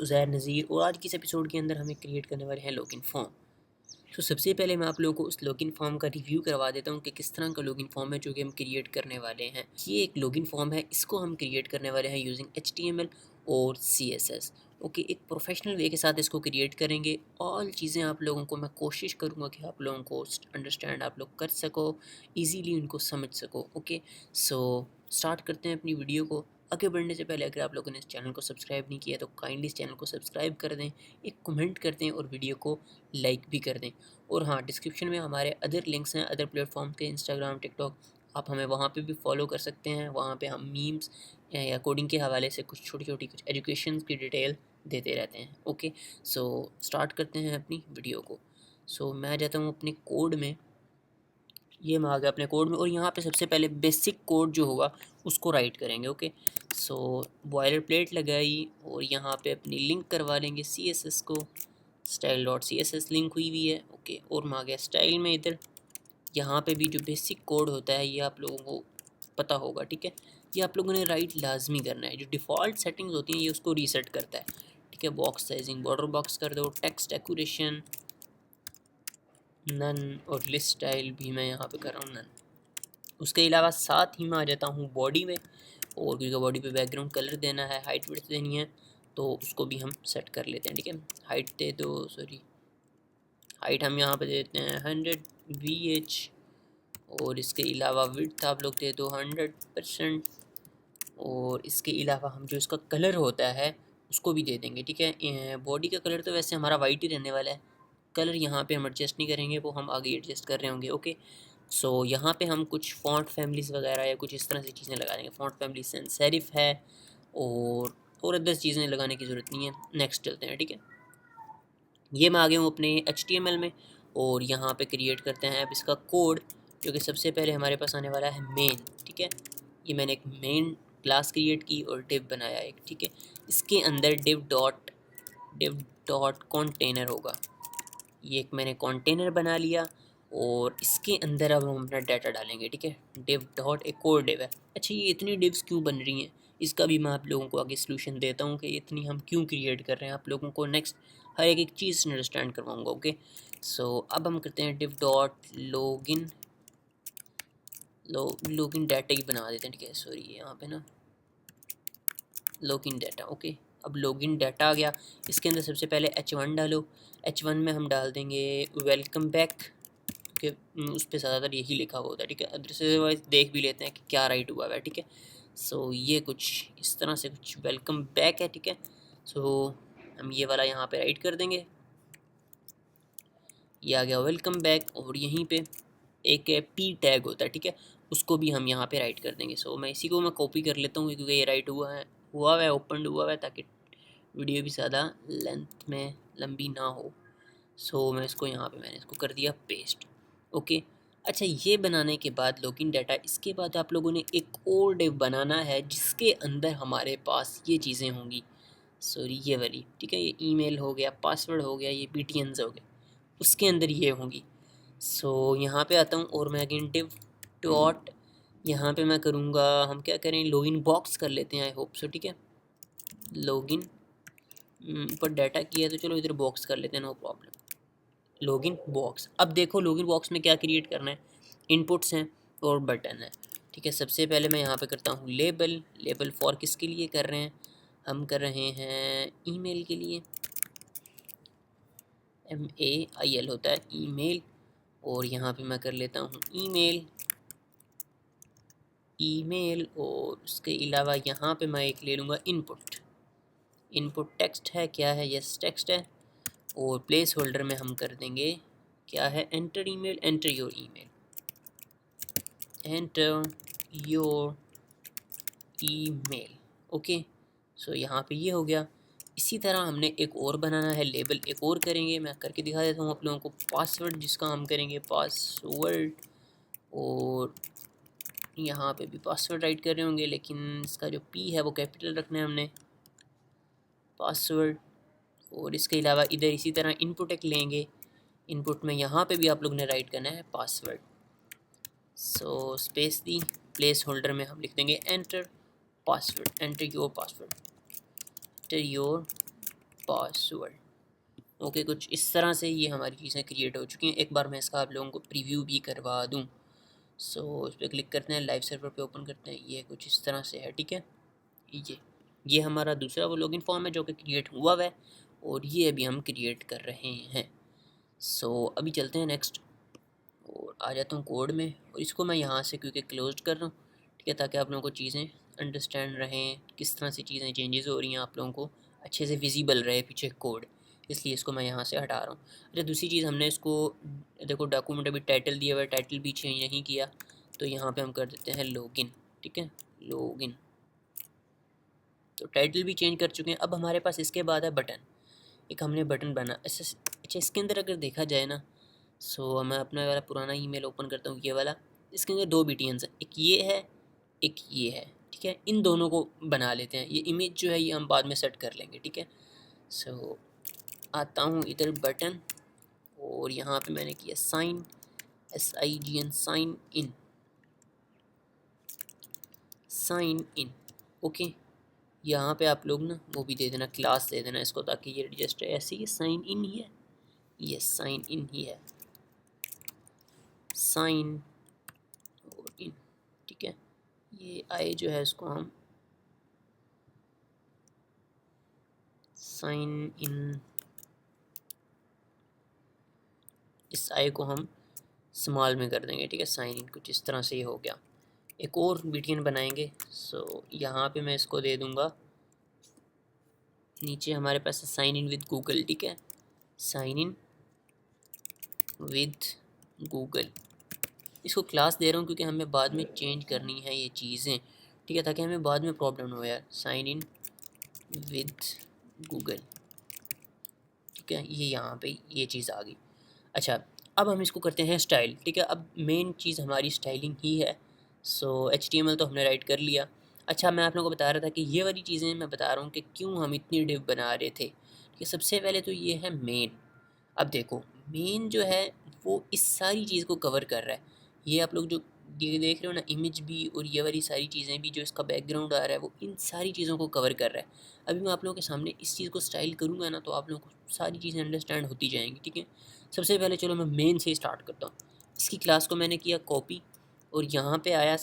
उज़ैर नज़ीर और आज की इस एपिसोड के अंदर हमें क्रिएट करने वाले हैं लॉगिन फॉर्म। तो सबसे पहले मैं आप लोगों को उस लॉगिन फॉर्म का रिव्यू करवा देता हूँ कि किस तरह का लॉगिन फॉर्म है जो कि हम क्रिएट करने वाले हैं। ये एक लॉगिन फॉर्म है, इसको हम क्रिएट करने वाले हैं यूजिंग HTML और CSS। ओके, एक प्रोफेशनल वे के साथ इसको क्रिएट करेंगे। ऑल चीज़ें आप लोगों को मैं कोशिश करूँगा कि आप लोगों को अंडरस्टैंड आप लोग कर सको, ईजीली उनको समझ सको। ओके, सो स्टार्ट करते हैं अपनी वीडियो को। आगे बढ़ने से पहले अगर आप लोगों ने इस चैनल को सब्सक्राइब नहीं किया तो काइंडली इस चैनल को सब्सक्राइब कर दें, एक कमेंट कर दें और वीडियो को लाइक भी कर दें। और हाँ, डिस्क्रिप्शन में हमारे अदर लिंक्स हैं अदर प्लेटफॉर्म के, इंस्टाग्राम, टिकटॉक, आप हमें वहाँ पे भी फॉलो कर सकते हैं। वहाँ पे हम मीम्स या कोडिंग के हवाले से कुछ छोटी छोटी कुछ एजुकेशन की डिटेल देते रहते हैं। ओके, सो स्टार्ट करते हैं अपनी वीडियो को। सो मैं जाता हूँ अपने कोड में। ये मैं आ गया अपने कोड में और यहाँ पे सबसे पहले बेसिक कोड जो होगा उसको राइट करेंगे। ओके, सो बॉयलर प्लेट लगाई और यहाँ पे अपनी लिंक करवा लेंगे CSS को। स्टाइल डॉट CSS लिंक हुई हुई है। ओके, और मैं आ गया स्टाइल में। इधर यहाँ पे भी जो बेसिक कोड होता है ये आप लोगों को पता होगा, ठीक है। ये आप लोगों ने राइट लाजमी करना है। जो डिफ़ॉल्ट सेटिंग्स होती हैं ये उसको रीसेट करता है, ठीक है। बॉक्स साइजिंग बॉर्डर बॉक्स कर दो, टेक्स्ट एक्यूरेशन नन, और लिस्ट स्टाइल भी मैं यहाँ पे कर रहा हूँ नन। उसके अलावा साथ ही मैं आ जाता हूँ बॉडी में, और क्योंकि बॉडी पे बैकग्राउंड कलर देना है, हाइट विड्थ देनी है, तो उसको भी हम सेट कर लेते हैं, ठीक है। हाइट दे दो, सॉरी हाइट हम यहाँ पे देते हैं 100 VH, और इसके अलावा विड्थ आप लोग दे दो 100%। और इसके अलावा हम जो इसका कलर होता है उसको भी दे देंगे, ठीक है। बॉडी का कलर तो वैसे हमारा वाइट ही रहने वाला है, कलर यहाँ पे हम एडजस्ट नहीं करेंगे, वो हम आगे एडजस्ट कर रहे होंगे। ओके, सो यहाँ पे हम कुछ फ़ॉन्ट फैमिलीज़ वगैरह या कुछ इस तरह से चीज़ें लगा देंगे। फ़ॉन्ट फैमिली सैंस सेरिफ है, और अदर चीज़ें लगाने की ज़रूरत नहीं है। नेक्स्ट चलते हैं, ठीक है। ये मैं आ गया हूँ अपने HTML में, और यहाँ पे क्रिएट करते हैं अब इसका कोड, जो कि सबसे पहले हमारे पास आने वाला है मेन, ठीक है। ये मैंने एक मेन क्लास क्रिएट की और डिव बनाया एक, ठीक है। इसके अंदर डिव डॉट कंटेनर होगा। ये एक मैंने कंटेनर बना लिया, और इसके अंदर अब हम अपना डाटा डालेंगे, ठीक है। डिव डॉट एक और डिव है। अच्छा, ये इतनी डिव्स क्यों बन रही हैं, इसका भी मैं आप लोगों को आगे सलूशन देता हूँ कि इतनी हम क्यों क्रिएट कर रहे हैं। आप लोगों को नेक्स्ट हर एक चीज़ अंडरस्टैंड करवाऊँगा। ओके, सो अब हम करते हैं डिव डॉट लॉगिन डाटा ही बना देते हैं, ठीक है। सॉरी, यहाँ पे ना लॉगिन डाटा। ओके, अब लॉगिन डाटा आ गया। इसके अंदर सबसे पहले H1 डालो। H1 में हम डाल देंगे वेलकम बैक, कि उस पर ज़्यादातर यही लिखा हुआ होता है, ठीक है। अदरवाइज देख भी लेते हैं कि क्या राइट हुआ है, ठीक है। सो ये कुछ इस तरह से कुछ वेलकम बैक है, ठीक है। सो हम ये वाला यहाँ पे राइट कर देंगे। ये आ गया वेलकम बैक, और यहीं पे एक P टैग होता है, ठीक है, उसको भी हम यहाँ पे राइट कर देंगे। सो मैं इसी को मैं कॉपी कर लेता हूँ क्योंकि ये राइट हुआ है ओपन हुआ है, ताकि वीडियो भी ज़्यादा लेंथ में लंबी ना हो। सो मैं इसको यहाँ पे मैंने इसको कर दिया पेस्ट। ओके, अच्छा, ये बनाने के बाद लॉगिन डाटा, इसके बाद आप लोगों ने एक और डिव बनाना है जिसके अंदर हमारे पास ये चीज़ें होंगी। सॉरी, ये वाली, ठीक है। ये ईमेल हो गया, पासवर्ड हो गया, ये BTNs हो गए, उसके अंदर ये होंगी। सो यहाँ पे आता हूँ और मैं अगेन डिव डॉट, यहाँ पे मैं करूँगा, हम क्या करें, लॉगिन बॉक्स कर लेते हैं, आई होप सो, ठीक है। लॉगिन पर डाटा किया तो चलो इधर बॉक्स कर लेते हैं, नो प्रॉब्लम। लॉगिन बॉक्स, अब देखो लॉगिन बॉक्स में क्या क्रिएट करना है, इनपुट्स हैं और बटन है, ठीक है। सबसे पहले मैं यहाँ पे करता हूँ लेबल फॉर किसके लिए कर रहे हैं, हम कर रहे हैं ईमेल के लिए, MAIL होता है ईमेल, और यहाँ पे मैं कर लेता हूँ ईमेल, और उसके अलावा यहाँ पे मैं एक ले लूँगा इनपुट टेक्स्ट है, क्या है, यस टेक्स्ट है, और प्लेस होल्डर में हम कर देंगे क्या है, एंटर योर ईमेल। ओके, सो यहाँ पे ये हो गया। इसी तरह हमने एक और बनाना है लेबल, एक और करेंगे, मैं करके दिखा देता हूँ आप लोगों को। पासवर्ड, जिसका हम करेंगे पासवर्ड, और यहाँ पे भी पासवर्ड राइट कर रहे होंगे, लेकिन इसका जो P है वो कैपिटल रखना है हमने, पासवर्ड। और इसके अलावा इधर इसी तरह इनपुट एक लेंगे, इनपुट में यहाँ पे भी आप लोग ने राइट करना है पासवर्ड। सो स्पेस दी, प्लेस होल्डर में हम लिख देंगे enter your password. Password. Okay, कुछ इस तरह से ये हमारी चीज़ें क्रिएट हो चुकी हैं। एक बार मैं इसका आप लोगों को प्रीव्यू भी करवा दूँ। सो इस पर क्लिक करते हैं, लाइव सर्वर पे ओपन करते हैं। ये कुछ इस तरह से है, ठीक है। ये हमारा दूसरा वो लॉगिन फॉर्म है जो कि क्रिएट हुआ है और ये अभी हम क्रिएट कर रहे हैं। सो अभी चलते हैं नेक्स्ट और आ जाता हूँ कोड में, और इसको मैं यहाँ से क्योंकि क्लोज कर रहा हूँ, ठीक है, ताकि आप लोगों को चीज़ें अंडरस्टैंड रहें, किस तरह से चीज़ें चेंजेस हो रही हैं, आप लोगों को अच्छे से विजिबल रहे पीछे कोड, इसलिए इसको मैं यहाँ से हटा रहा हूँ। अच्छा, दूसरी चीज़ हमने इसको देखो डॉक्यूमेंट अभी टाइटल दिया हुआ है, टाइटल भी चेंज नहीं किया, तो यहाँ पे हम कर देते हैं लॉगिन, ठीक है, लॉगिन। तो टाइटल भी चेंज कर चुके हैं। अब हमारे पास इसके बाद है बटन, एक हमने बटन बना। अच्छा, इसके अंदर अगर देखा जाए ना, सो मैं अपना वाला पुराना ईमेल ओपन करता हूँ, ये वाला। इसके अंदर दो BTNs हैं, एक ये है, एक ये है, ठीक है। इन दोनों को बना लेते हैं। ये इमेज जो है ये हम बाद में सेट कर लेंगे, ठीक है। सो आता हूँ इधर बटन, और यहाँ पे मैंने किया sign, SIGN, sign in, sign in. Okay, यहाँ पे आप लोग ना वो भी दे देना, क्लास दे देना इसको, ताकि ये जस्ट ऐसे ही साइन इन ही है, ये साइन इन ही है, साइन और इन, ठीक है। ये आई जो है इसको हम साइन इन, इस आई को हम स्मॉल में कर देंगे, ठीक है। साइन इन कुछ इस तरह से ये हो गया। एक और BTN बनाएंगे। सो यहाँ पे मैं इसको दे दूँगा, नीचे हमारे पास है साइन इन विद गूगल, ठीक है, साइन इन विद गूगल। इसको क्लास दे रहा हूँ क्योंकि हमें बाद में चेंज करनी है ये चीज़ें, ठीक है, ताकि हमें बाद में प्रॉब्लम ना हो यार। साइन इन विद गूगल, ठीक है, ये यहाँ पे ये चीज़ आ गई। अच्छा, अब हम इसको करते हैं स्टाइल, ठीक है। अब मेन चीज़ हमारी स्टाइलिंग ही है। सो HTML तो हमने राइट कर लिया। अच्छा, मैं आप लोगों को बता रहा था कि ये वाली चीज़ें मैं बता रहा हूँ कि क्यों हम इतनी डिव बना रहे थे, ठीक है। सबसे पहले तो ये है मेन। अब देखो, मेन जो है वो इस सारी चीज़ को कवर कर रहा है। ये आप लोग जो देख रहे हो ना, इमेज भी और ये वाली सारी चीज़ें भी, जो इसका बैकग्राउंड आ रहा है वो इन सारी चीज़ों को कवर कर रहा है। अभी मैं आप लोगों के सामने इस चीज़ को स्टाइल करूँगा ना, तो आप लोगों को सारी चीज़ें अंडरस्टैंड होती जाएंगी, ठीक है। सबसे पहले चलो मैं मेन से स्टार्ट करता हूँ। इसकी क्लास को मैंने किया कॉपी, और यहाँ पे आया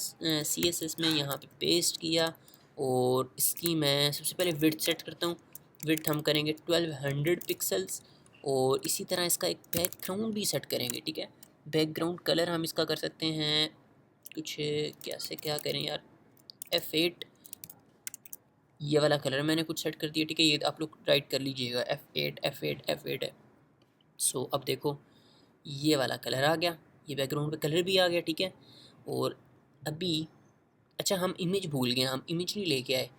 CSS में, यहाँ पे पेस्ट किया, और इसकी मैं सबसे पहले विड्थ सेट करता हूँ। विड्थ हम करेंगे 1200 पिक्सल्स, और इसी तरह इसका एक बैकग्राउंड भी सेट करेंगे, ठीक है। बैकग्राउंड कलर हम इसका कर सकते हैं कुछ, कैसे क्या करें यार, F8, ये वाला कलर मैंने कुछ सेट कर दिया, ठीक है। ये आप लोग राइट कर लीजिएगा, F8 F8 F8 है। सो अब देखो ये वाला कलर आ गया, ये बैकग्राउंड पे कलर भी आ गया, ठीक है। और अभी अच्छा, हम इमेज भूल गए, हम इमेज नहीं लेके आए।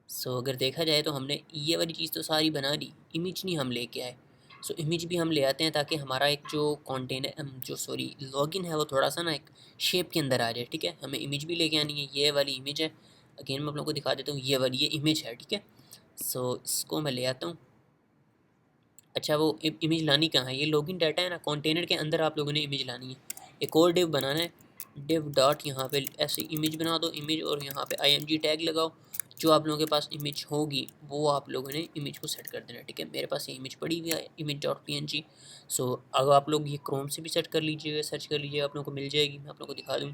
सो अगर देखा जाए तो हमने ये वाली चीज़ तो सारी बना दी, इमेज नहीं हम लेके आए। सो इमेज भी हम ले आते हैं, ताकि हमारा एक जो कंटेनर जो सॉरी लॉगिन है वो थोड़ा सा ना एक शेप के अंदर आ जाए, ठीक है। हमें इमेज भी लेके आनी है, ये वाली इमेज है। अगेन मैं आप लोगों को दिखा देता हूँ, ये वाली ये इमेज है, ठीक है। सो इसको मैं ले आता हूँ। अच्छा, वो इमेज लानी कहाँ है, ये लॉगिन डाटा है ना, कंटेनर के अंदर आप लोगों ने इमेज लानी है। एक और डिव बनाना है, डिव डॉट, यहाँ पे ऐसे इमेज बना दो इमेज, और यहाँ पे IMG टैग लगाओ। जो आप लोगों के पास इमेज होगी वो आप लोगों ने इमेज को सेट कर देना, ठीक है। मेरे पास ये इमेज पड़ी हुई है, image.png। सो अगर आप लोग ये क्रोम से भी सेट कर लीजिएगा, सर्च कर लीजिएगा, आप लोगों को मिल जाएगी। मैं आप लोगों को दिखा दूँ।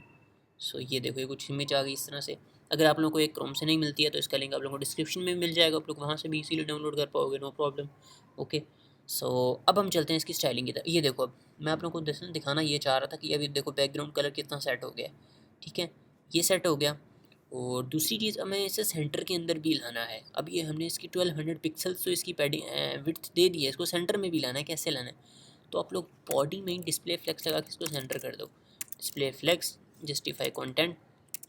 सो ये देखो, ये कुछ इमेज आ गई इस तरह से। अगर आप लोगों को एक क्रोम से नहीं मिलती है तो इसका लिंक आप लोगों को डिस्क्रिप्शन में मिल जाएगा, आप लोग वहाँ से भी इजीली डाउनलोड कर पाओगे, नो प्रॉब्लम। ओके, सो अब हम चलते हैं इसकी स्टाइलिंग की तरफ। ये देखो, अब मैं आप लोगों को दिखाना ये चाह रहा था कि अभी देखो बैकग्राउंड कलर कितना सेट हो गया, ठीक है, ये सेट हो गया। और दूसरी चीज़, हमें इसे सेंटर के अंदर भी लाना है। अब ये हमने इसकी 1200 पिक्सल्स तो इसकी पैडिंग विड्थ दे दी है, इसको सेंटर में भी लाना है। कैसे लाना है, तो आप लोग बॉडी में डिस्प्ले फ्लेक्स लगा के इसको सेंटर कर दो। Display flex justify content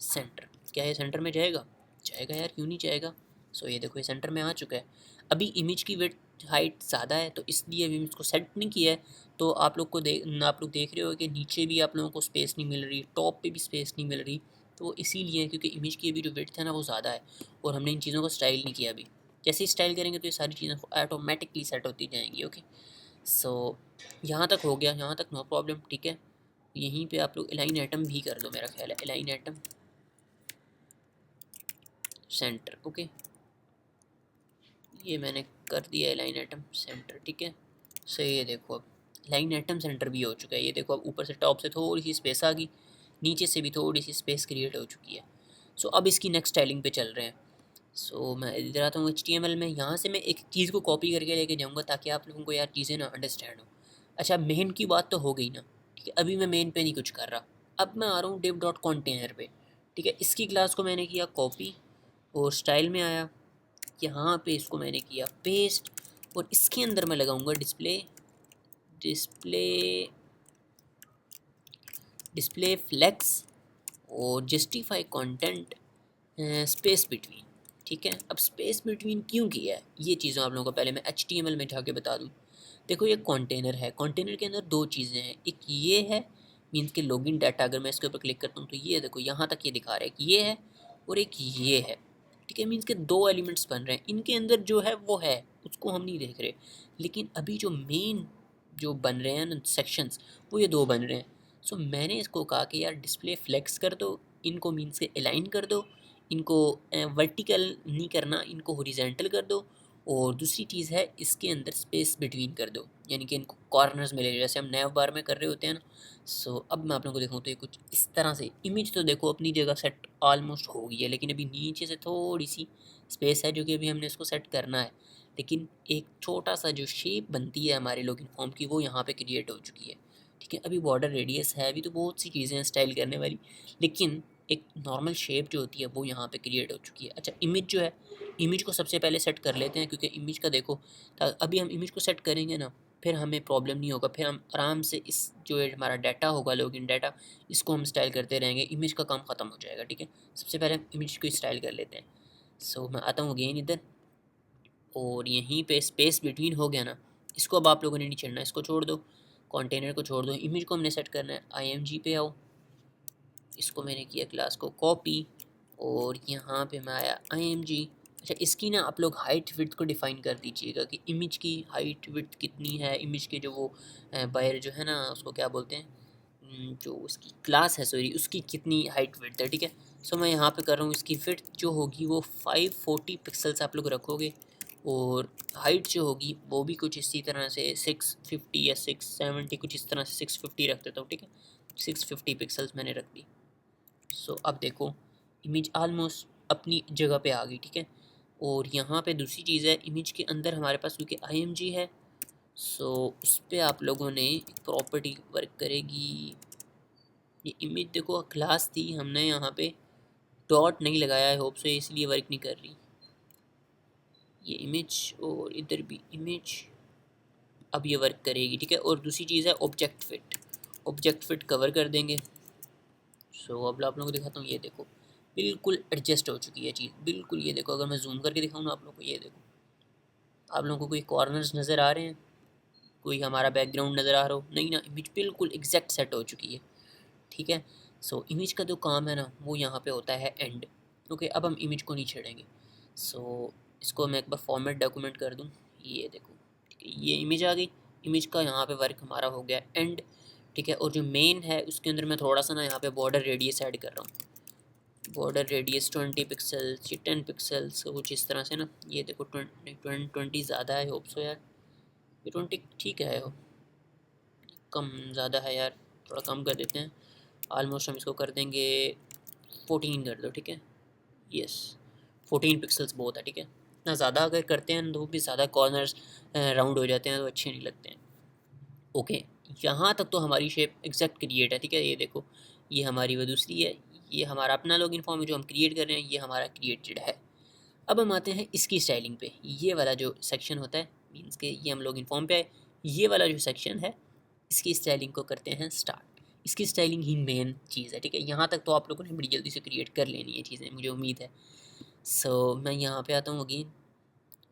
center, क्या ये सेंटर में जाएगा? जाएगा यार, क्यों नहीं जाएगा। सो ये देखो, ये सेंटर में आ चुका है। अभी इमेज की विड्थ हाइट ज़्यादा है, तो इसलिए अभी इसको सेट नहीं किया है। तो आप लोग देख रहे हो कि नीचे भी आप लोगों को स्पेस नहीं मिल रही, टॉप पे भी स्पेस नहीं मिल रही। तो इसीलिए, क्योंकि इमेज की अभी जो विड्थ है ना वो ज़्यादा है, और हमने इन चीज़ों को स्टाइल नहीं किया अभी। जैसे ही स्टाइल करेंगे तो ये सारी चीज़ें ऑटोमेटिकली सेट होती जाएंगी। ओके, सो यहाँ तक हो गया, यहाँ तक नो प्रॉब्लम, ठीक है। यहीं पे आप लोग अलाइन एटम भी कर दो, मेरा ख्याल है अलाइन एटम सेंटर। ओके, ये मैंने कर दिया है लाइन एटम सेंटर, ठीक है। सो ये देखो अब लाइन एटम सेंटर भी हो चुका है। ये देखो अब ऊपर से टॉप से थोड़ी सी स्पेस आ गई, नीचे से भी थोड़ी सी स्पेस क्रिएट हो चुकी है। सो अब इसकी नेक्स्ट स्टाइलिंग पे चल रहे हैं। सो मैं इधर आता हूँ HTML में। यहाँ से मैं एक चीज़ को कॉपी करके लेके जाऊँगा ताकि आप लोगों को यार चीज़ें ना अंडरस्टैंड हो। अच्छा, मेन की बात तो हो गई ना, ठीक है। अभी मैं मेन पे नहीं कुछ कर रहा, अब मैं आ रहा हूँ div.container पे, ठीक है। इसकी क्लास को मैंने किया कॉपी और स्टाइल में आया, यहाँ पे इसको मैंने किया पेस्ट और इसके अंदर मैं लगाऊंगा डिस्प्ले डिस्प्ले डिस्प्ले फ्लेक्स और जस्टिफाई कंटेंट स्पेस बिटवीन, ठीक है। अब स्पेस बिटवीन क्यों किया है ये चीज़ें आप लोगों को पहले मैं HTML में जाके बता दूँ। देखो ये कंटेनर है, कंटेनर के अंदर दो चीज़ें हैं, एक ये है मीन्स के लॉगिन डाटा। अगर मैं इसके ऊपर क्लिक करता हूँ तो ये देखो यहाँ तक ये दिखा रहा है कि ये है और एक ये है, ठीक है। मीन्स के दो एलिमेंट्स बन रहे हैं, इनके अंदर जो है वो है, उसको हम नहीं देख रहे। लेकिन अभी जो मेन जो बन रहे हैं ना सेक्शंस, वो ये दो बन रहे हैं। सो मैंने इसको कहा कि यार डिस्प्ले फ्लेक्स कर दो, इनको मीन्स के अलाइन कर दो, इनको वर्टिकल नहीं करना, इनको हॉरिजॉन्टल कर दो। और दूसरी चीज़ है इसके अंदर स्पेस बिटवीन कर दो, यानी कि इनको कॉर्नर्स मिले जैसे हम नैव बार में कर रहे होते हैं ना। सो अब मैं आप लोगों को दिखाऊँ तो ये कुछ इस तरह से इमेज तो देखो अपनी जगह सेट ऑलमोस्ट हो गई है, लेकिन अभी नीचे से थोड़ी सी स्पेस है जो कि अभी हमने इसको सेट करना है। लेकिन एक छोटा सा जो शेप बनती है हमारे लॉगिन फॉर्म की वो यहाँ पे क्रिएट हो चुकी है, ठीक है। अभी बॉर्डर रेडियस है, अभी तो बहुत सी चीज़ें हैं स्टाइल करने वाली, लेकिन एक नॉर्मल शेप जो होती है वो यहाँ पे क्रिएट हो चुकी है। अच्छा, इमेज जो है, इमेज को सबसे पहले सेट कर लेते हैं, क्योंकि इमेज का देखो अभी हम इमेज को सेट करेंगे ना, फिर हमें प्रॉब्लम नहीं होगा, फिर हम आराम से इस जो है हमारा डाटा होगा लॉगिन डाटा, इसको हम स्टाइल करते रहेंगे, इमेज का काम ख़त्म हो जाएगा, ठीक है। सबसे पहले हम इमेज को स्टाइल कर लेते हैं। सो मैं आता हूँ अगेन इधर और यहीं पे स्पेस बिटवीन हो गया ना, इसको अब आप लोगों ने नहीं छोड़ना, इसको छोड़ दो, कंटेनर को छोड़ दो, इमेज को हमने सेट करना है। IMG पे आओ, इसको मैंने किया क्लास को कॉपी और यहाँ पे मैं आया IMG। अच्छा, इसकी ना आप लोग हाइट विड्थ को डिफ़ाइन कर दीजिएगा कि इमेज की हाइट विड्थ कितनी है, इमेज के जो वो बायर जो है ना उसको क्या बोलते हैं, जो उसकी क्लास है सॉरी, उसकी कितनी हाइट विड्थ है, ठीक है। सो मैं यहाँ पे कर रहा हूँ इसकी विड्थ जो होगी वो 540 पिक्सल्स आप लोग रखोगे और हाइट जो होगी वो भी कुछ इसी तरह से 650 या 670 कुछ इस तरह से 650 रख देता हूँ, ठीक है। 650 पिक्सल्स मैंने रख दी। सो अब देखो इमेज ऑलमोस्ट अपनी जगह पे आ गई, ठीक है। और यहाँ पे दूसरी चीज़ है, इमेज के अंदर हमारे पास क्योंकि IMG है, सो उस पर आप लोगों ने प्रॉपर्टी वर्क करेगी। ये इमेज देखो क्लास थी, हमने यहाँ पे डॉट नहीं लगाया है, होप से इसलिए वर्क नहीं कर रही ये इमेज, और इधर भी इमेज, अब ये वर्क करेगी, ठीक है। और दूसरी चीज़ है ऑब्जेक्ट फिट कवर कर देंगे। सो अब आप लोगों को दिखाता हूँ, ये देखो बिल्कुल एडजस्ट हो चुकी है चीज़, बिल्कुल। ये देखो अगर मैं जूम करके दिखाऊँ ना आप लोगों को, ये देखो आप लोगों को कोई कॉर्नर्स नज़र आ रहे हैं, कोई हमारा बैकग्राउंड नज़र आ रहा हो नहीं ना, इमेज बिल्कुल एग्जैक्ट सेट हो चुकी है, ठीक है। सो इमेज का जो काम है ना वो यहाँ पे होता है एंड, ओके। अब हम इमेज को नहीं छेड़ेंगे। सो इसको मैं एक बार फॉर्मेट डॉक्यूमेंट कर दूँ, ये देखो ठीक है, ये इमेज आ गई। इमेज का यहाँ पे वर्क हमारा हो गया एंड, ठीक है। और जो मेन है उसके अंदर मैं थोड़ा सा ना यहाँ पे बॉर्डर रेडियस ऐड कर रहा हूँ, बॉर्डर रेडियस 20 पिक्सल्स या 10 पिक्सल्स कुछ इस तरह से ना। ये देखो 20 ज़्यादा है, होप सो यार ये 20 ठीक है, कम ज़्यादा है यार, थोड़ा कम कर देते हैं। ऑलमोस्ट हम इसको कर देंगे 14 कर दो, ठीक है। यस 14 पिक्सल्स बहुत है, ठीक है। ना ज़्यादा अगर करते हैं तो भी ज़्यादा कॉर्नर्स राउंड हो जाते हैं तो अच्छे नहीं लगते हैं, ओके। यहाँ तक तो हमारी शेप एग्जैक्ट क्रिएट है, ठीक है। ये देखो ये हमारी वो दूसरी है, ये हमारा अपना लॉगिन फॉर्म है जो हम क्रिएट कर रहे हैं, ये हमारा क्रिएटेड है। अब हम आते हैं इसकी स्टाइलिंग पे। ये वाला जो सेक्शन होता है मीन्स के ये हम लॉगिन फॉर्म पे आए, ये वाला जो सेक्शन है इसकी स्टाइलिंग को करते हैं स्टार्ट। इसकी स्टाइलिंग ही मेन चीज़ है, ठीक है। यहाँ तक तो आप लोगों ने बड़ी जल्दी से क्रिएट कर लेनी है चीज़ें, मुझे उम्मीद है। सो मैं यहाँ पे आता हूँ अगेन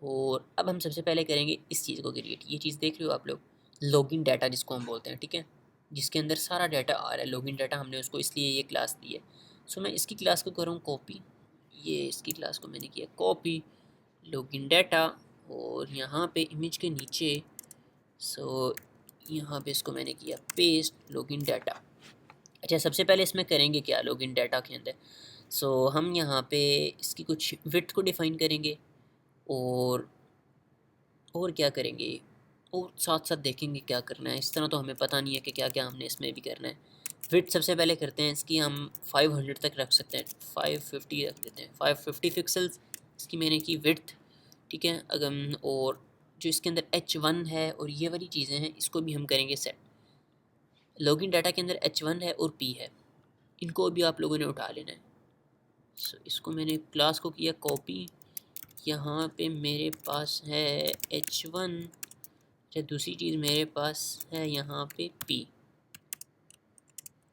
और अब हम सबसे पहले करेंगे इस चीज़ को क्रिएट। ये चीज़ देख रहे हो आप लोग, लॉगिन डाटा जिसको हम बोलते हैं, ठीक है, जिसके अंदर सारा डाटा आ रहा है। लॉगिन डाटा हमने उसको इसलिए ये क्लास दी है। सो मैं इसकी क्लास को करूँ कॉपी, ये इसकी क्लास को मैंने किया कॉपी लॉगिन डाटा और यहाँ पे इमेज के नीचे, सो यहाँ पे इसको मैंने किया पेस्ट लॉगिन डाटा। अच्छा, सबसे पहले इसमें करेंगे क्या लॉगिन डाटा के अंदर, सो हम यहाँ पे इसकी कुछ विड्थ को डिफ़ाइन करेंगे और और क्या करेंगे, और साथ साथ देखेंगे क्या करना है। इस तरह तो हमें पता नहीं है कि क्या क्या हमने इसमें भी करना है। विड्थ सबसे पहले करते हैं इसकी, हम 500 तक रख सकते हैं, 550 रख देते हैं, 550 पिक्सल्स इसकी मैंने की विड्थ। ठीक है, अगर और जो इसके अंदर H1 है और ये वाली चीज़ें हैं इसको भी हम करेंगे सेट। लॉगिन डाटा के अंदर H1 है और P है, इनको भी आप लोगों ने उठा लेना है। सो इसको मैंने क्लास को किया कॉपी, यहाँ पे मेरे पास है H1, दूसरी चीज़ मेरे पास है यहाँ पे P।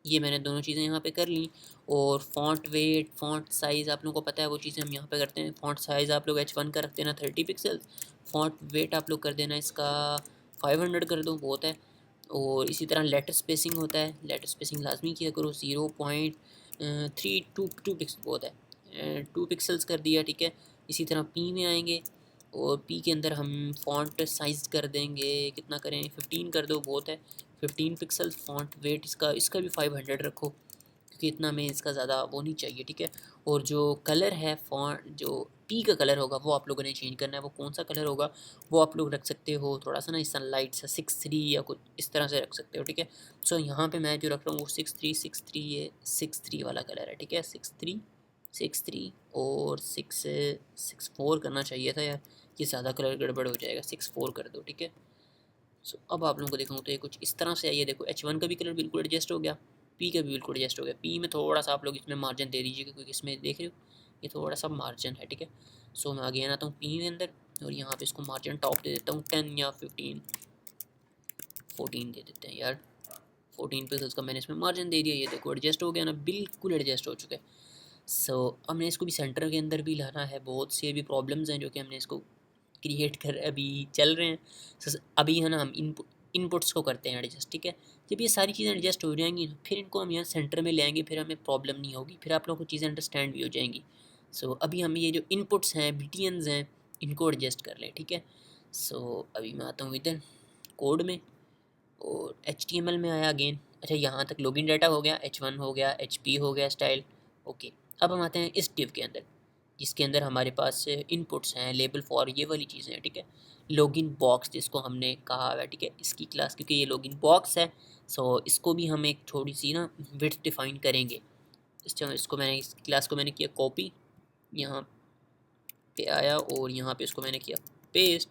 ये मैंने दोनों चीज़ें यहाँ पे कर ली। और फॉन्ट वेट, फॉन्ट साइज़ आप लोगों को पता है वो चीज़ें हम यहाँ पे करते हैं। फॉन्ट साइज़ आप लोग H1 का रख देना 30 पिक्सल, फॉन्ट वेट आप लोग कर देना इसका 500 कर दो, बहुत है। और इसी तरह लेटर स्पेसिंग होता है, लेटर स्पेसिंग लाजमी किया करो, 0.322 पिक्सल बहुत है, 2 पिक्सल्स कर दिया। ठीक है, इसी तरह पी में आएंगे और पी के अंदर हम फॉन्ट साइज़ कर देंगे, कितना करें, 15 कर दो, बहुत है, 15 पिक्सल। फॉन्ट वेट इसका भी 500 रखो, क्योंकि इतना में इसका ज़्यादा वो नहीं चाहिए। ठीक है, और जो कलर है फॉन्ट, जो पी का कलर होगा वो आप लोगों ने चेंज करना है। वो कौन सा कलर होगा वो आप लोग रख सकते हो थोड़ा सा ना सनलाइट सा 6:3 या कुछ इस तरह से रख सकते हो। ठीक है, सो यहाँ पे मैं जो रख रहा हूँ वो 6:3 ये 6:3 वाला कलर है। ठीक है, 6:3 और 6:4 करना चाहिए था यार, ये ज़्यादा कलर गड़बड़ हो जाएगा, 6:4 कर दो। ठीक है, सो अब आप लोगों को दिखाऊँ तो ये कुछ इस तरह से है। ये देखो H1 का भी कलर बिल्कुल एडजस्ट हो गया, पी का भी बिल्कुल एडजस्ट हो गया। पी में थोड़ा सा आप लोग इसमें मार्जिन दे दीजिएगा, क्योंकि इसमें देख रहे हो ये थोड़ा सा मार्जिन है। ठीक है, सो मैं आगे आना हूँ पी में अंदर, और यहाँ पे इसको मार्जिन टॉप दे देता हूँ 10 या 15, 14 दे देते हैं यार। 14 पिक्सल्स का मैंने इसमें मार्जिन दे दिया। ये देखो एडजस्ट हो गया ना, बिल्कुल एडजस्ट हो चुका है। सो हमने इसको भी सेंटर के अंदर भी लाना है। बहुत सी अभी प्रॉब्लम्स हैं जो कि हमने इसको क्रिएट कर अभी चल रहे हैं। अभी है ना हम इनपुट्स को करते हैं एडजस्ट। ठीक है, जब ये सारी चीज़ें एडजस्ट हो जाएंगी फिर इनको हम यहाँ सेंटर में ले आएंगे, फिर हमें प्रॉब्लम नहीं होगी, फिर आप लोगों को चीज़ें अंडरस्टैंड भी हो जाएंगी। सो अभी हम ये जो इनपुट्स हैं, BTNs हैं, इनको एडजस्ट कर लें। ठीक है, सो अभी मैं आता हूँ इधर कोड में और HTML में आया अगेन। अच्छा, यहाँ तक लॉगिन डाटा हो गया, H1 हो गया, HP हो गया स्टाइल। ओके, अब हम आते हैं इस डिव के अंदर, जिसके अंदर हमारे पास इनपुट्स हैं, लेबल फॉर, ये वाली चीज़ें हैं। ठीक है, लॉगिन बॉक्स जिसको हमने कहा है, ठीक है, इसकी क्लास, क्योंकि ये लॉगिन बॉक्स है, सो इसको भी हम एक थोड़ी सी ना विड्थ डिफाइन करेंगे। इसको मैंने, इस क्लास को मैंने किया कॉपी, यहाँ पे आया और यहाँ पे इसको मैंने किया पेस्ट,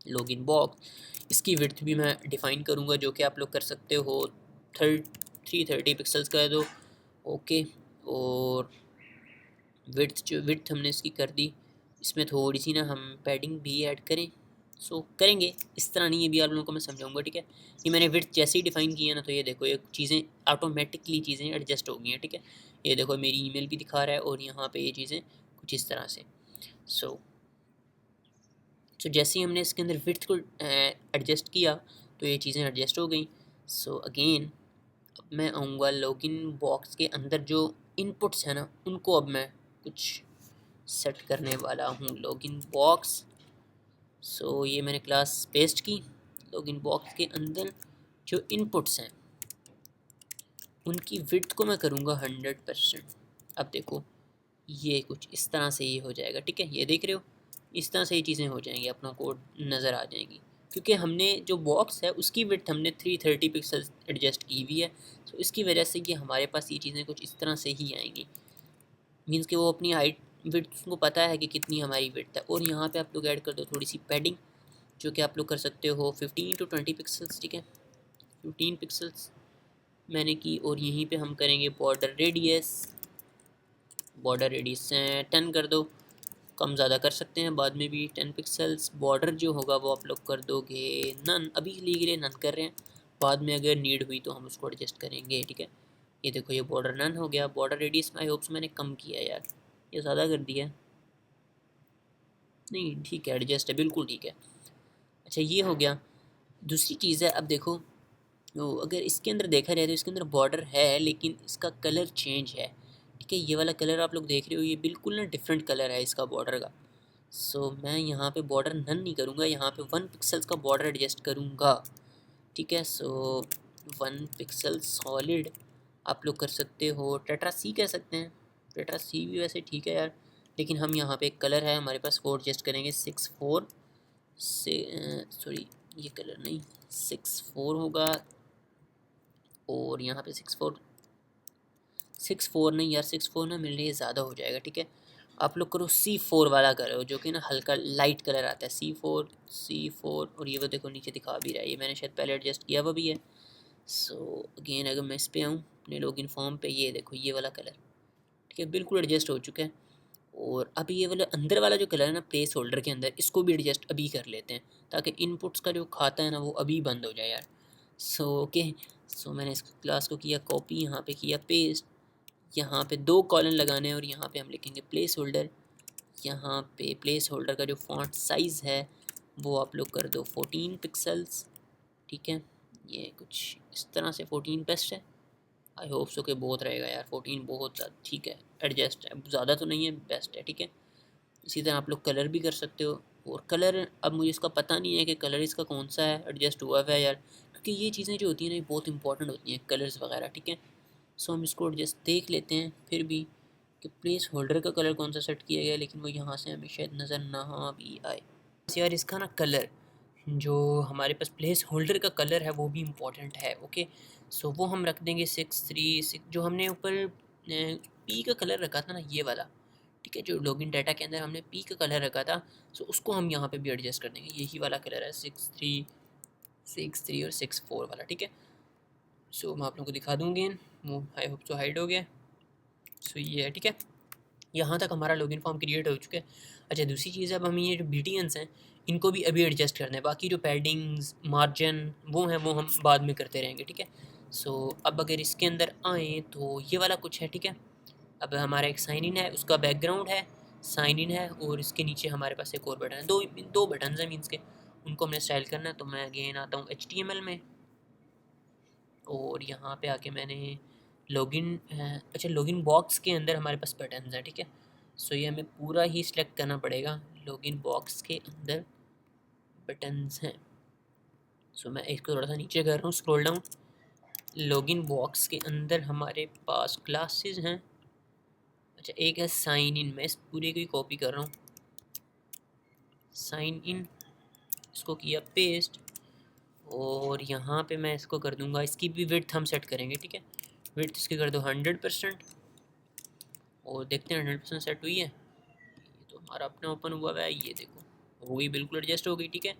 लॉगिन बॉक्स। इसकी विड्थ भी मैं डिफ़ाइन करूँगा, जो कि आप लोग कर सकते हो 330 पिक्सल्स कर दो। ओके, और विड्थ हमने इसकी कर दी। इसमें थोड़ी सी ना हम पैडिंग भी ऐड करें, सो करेंगे इस तरह नहीं, ये भी आप लोगों को मैं समझाऊंगा। ठीक है, ये मैंने विड्थ जैसे ही डिफ़ाइन किया ना, तो ये देखो ये चीज़ें ऑटोमेटिकली चीज़ें एडजस्ट हो गई हैं। ठीक है, ये देखो मेरी ईमेल भी दिखा रहा है और यहाँ पे ये चीज़ें कुछ इस तरह से। सो जैसे ही हमने इसके अंदर विड्थ को एडजस्ट किया तो ये चीज़ें एडजस्ट हो गई। सो अगेन अब मैं आऊँगा लॉगिन बॉक्स के अंदर, जो इनपुट्स हैं ना उनको अब मैं कुछ सेट करने वाला हूँ। लॉगिन बॉक्स, सो ये मैंने क्लास पेस्ट की। लॉगिन बॉक्स के अंदर जो इनपुट्स हैं उनकी विड्थ को मैं करूँगा 100%। अब देखो ये कुछ इस तरह से ये हो जाएगा। ठीक है, ये देख रहे हो, इस तरह से ये चीज़ें हो जाएंगी, अपना कोड नज़र आ जाएंगी, क्योंकि हमने जो बॉक्स है उसकी विड्थ हमने 330 पिक्सल्स एडजस्ट की हुई है। तो इसकी वजह से ये हमारे पास ये चीज़ें कुछ इस तरह से ही आएंगी। मीन्स कि वो अपनी हाइट विड्थ को पता है कि कितनी हमारी विड्थ है। और यहाँ पे आप लोग ऐड कर दो थोड़ी सी पैडिंग, जो कि आप लोग कर सकते हो 15 to 20 पिक्सल्स। ठीक है, 15 पिक्सल्स मैंने की। और यहीं पे हम करेंगे बॉर्डर रेडियस 10 कर दो, कम ज़्यादा कर सकते हैं बाद में भी 10 पिक्सल्स। बॉर्डर जो होगा वो आप लोग कर दोगे नन, अभी के लिए नन कर रहे हैं, बाद में अगर नीड हुई तो हम उसको एडजस्ट करेंगे। ठीक है, ये देखो ये बॉर्डर नन हो गया। बॉर्डर रेडियस आई होप्स मैंने कम किया यार, ये ज़्यादा कर दिया, नहीं ठीक है, एडजस्ट है, बिल्कुल ठीक है। अच्छा, ये हो गया। दूसरी चीज़ है, अब देखो तो अगर इसके अंदर देखा जाए तो इसके अंदर बॉर्डर है लेकिन इसका कलर चेंज है। ठीक है, ये वाला कलर आप लोग देख रहे हो, ये बिल्कुल ना डिफरेंट कलर है इसका बॉर्डर का। सो मैं यहाँ पे बॉर्डर नन नहीं करूँगा, यहाँ पे 1 पिक्सल्स का बॉर्डर एडजस्ट करूँगा। ठीक है, सो 1 पिक्सल सॉलिड आप लोग कर सकते हो, टेट्रा सी कह सकते हैं, टेट्रा सी भी वैसे ठीक है यार, लेकिन हम यहाँ पे एक कलर है हमारे पास, वो एडजस्ट करेंगे 6:4 सॉरी ये कलर नहीं, 64 होगा। और यहाँ पे 64 नहीं यार, 64 ना मेरे लिए ज़्यादा हो जाएगा, ठीक है। आप लोग करो C4 वाला करो, जो कि ना हल्का लाइट कलर आता है, C4। और ये वो देखो नीचे दिखा भी रहा है, ये मैंने शायद पहले एडजस्ट किया हुआ भी है। सो अगेन अगर मैं इस पे आऊँ अपने लॉगिन फॉर्म पे, ये देखो ये वाला कलर, ठीक है, बिल्कुल एडजस्ट हो चुका है। और अभी ये वाला अंदर वाला जो कलर है ना प्लेस होल्डर के अंदर, इसको भी एडजस्ट अभी कर लेते हैं, ताकि इनपुट्स का जो खाता है ना वो अभी बंद हो जाए यार। सो ओके, सो मैंने इस क्लास को किया कॉपी, यहाँ पे किया पेस्ट, यहाँ पे 2 कॉलन लगाने हैं और यहाँ पे हम लिखेंगे प्लेस होल्डर। यहाँ पे प्लेस होल्डर का जो फॉन्ट साइज़ है वो आप लोग कर दो 14 पिक्सल्स, ठीक है। ये कुछ इस तरह से 14 बेस्ट है, आई होप सो कि बहुत रहेगा यार, 14 बहुत ज़्यादा ठीक है, एडजस्ट है, ज़्यादा तो नहीं है, बेस्ट है, ठीक है। इसी तरह आप लोग कलर भी कर सकते हो। और कलर अब मुझे इसका पता नहीं है कि कलर इसका कौन सा है, एडजस्ट हुआ है यार, क्योंकि ये चीज़ें जो होती हैं ना ये बहुत इंपॉर्टेंट होती हैं, कलर्स वगैरह, ठीक है। सो हम इसको एडजस्ट देख लेते हैं फिर भी कि प्लेस होल्डर का कलर कौन सा सेट किया गया, लेकिन वो यहाँ से हमें शायद नज़र ना भी आए यार। इसका ना कलर जो हमारे पास प्लेस होल्डर का कलर है वो भी इम्पॉर्टेंट है, ओके। सो वो हम रख देंगे 636, जो हमने ऊपर पी का कलर रखा था ना ये वाला, ठीक है, जो लॉगिन डाटा के अंदर हमने पी का कलर रखा था। सो उसको हम यहाँ पे भी एडजस्ट कर देंगे, यही वाला कलर है 63 और 64 वाला, ठीक है। सो मैं आप लोगों को दिखा दूँगी, वो आई होप सो हाइड हो गया। सो ये है, ठीक है, यहाँ तक हमारा लॉगिन फॉर्म क्रिएट हो चुका है। अच्छा दूसरी चीज़ है, अब हम ये जो BTNs हैं इनको भी अभी एडजस्ट करना है, बाकी जो पैडिंग्स मार्जिन वो हैं वो हम बाद में करते रहेंगे, ठीक है। सो अब अगर इसके अंदर आएँ तो ये वाला कुछ है, ठीक है। अब हमारा एक साइन इन है, उसका बैकग्राउंड है, साइन इन है, और इसके नीचे हमारे पास एक और बटन है, दो बटन हैं मीन्स के, उनको हमने स्टाइल करना है। तो मैं अगेन आता हूँ HTML में, और यहाँ पे आके मैंने लॉगिन, अच्छा लॉगिन बॉक्स के अंदर हमारे पास बटन्स हैं, ठीक है। सो ये हमें पूरा ही सिलेक्ट करना पड़ेगा, लॉगिन बॉक्स के अंदर बटन्स हैं। सो मैं इसको थोड़ा सा नीचे कर रहा हूँ, स्क्रॉल डाउन, लॉगिन बॉक्स के अंदर हमारे पास क्लासेस हैं। अच्छा एक है साइन इन, मैं इस पूरे को ही कॉपी कर रहा हूँ, साइन इन, इसको किया पेस्ट, और यहाँ पे मैं इसको कर दूँगा, इसकी भी विड्थ हम सेट करेंगे, ठीक है। विड्थ इसकी कर दो 100%, और देखते हैं 100% सेट हुई है। ये तो हमारा अपना ओपन हुआ है, ये देखो हो गई, बिल्कुल एडजस्ट हो गई, ठीक है।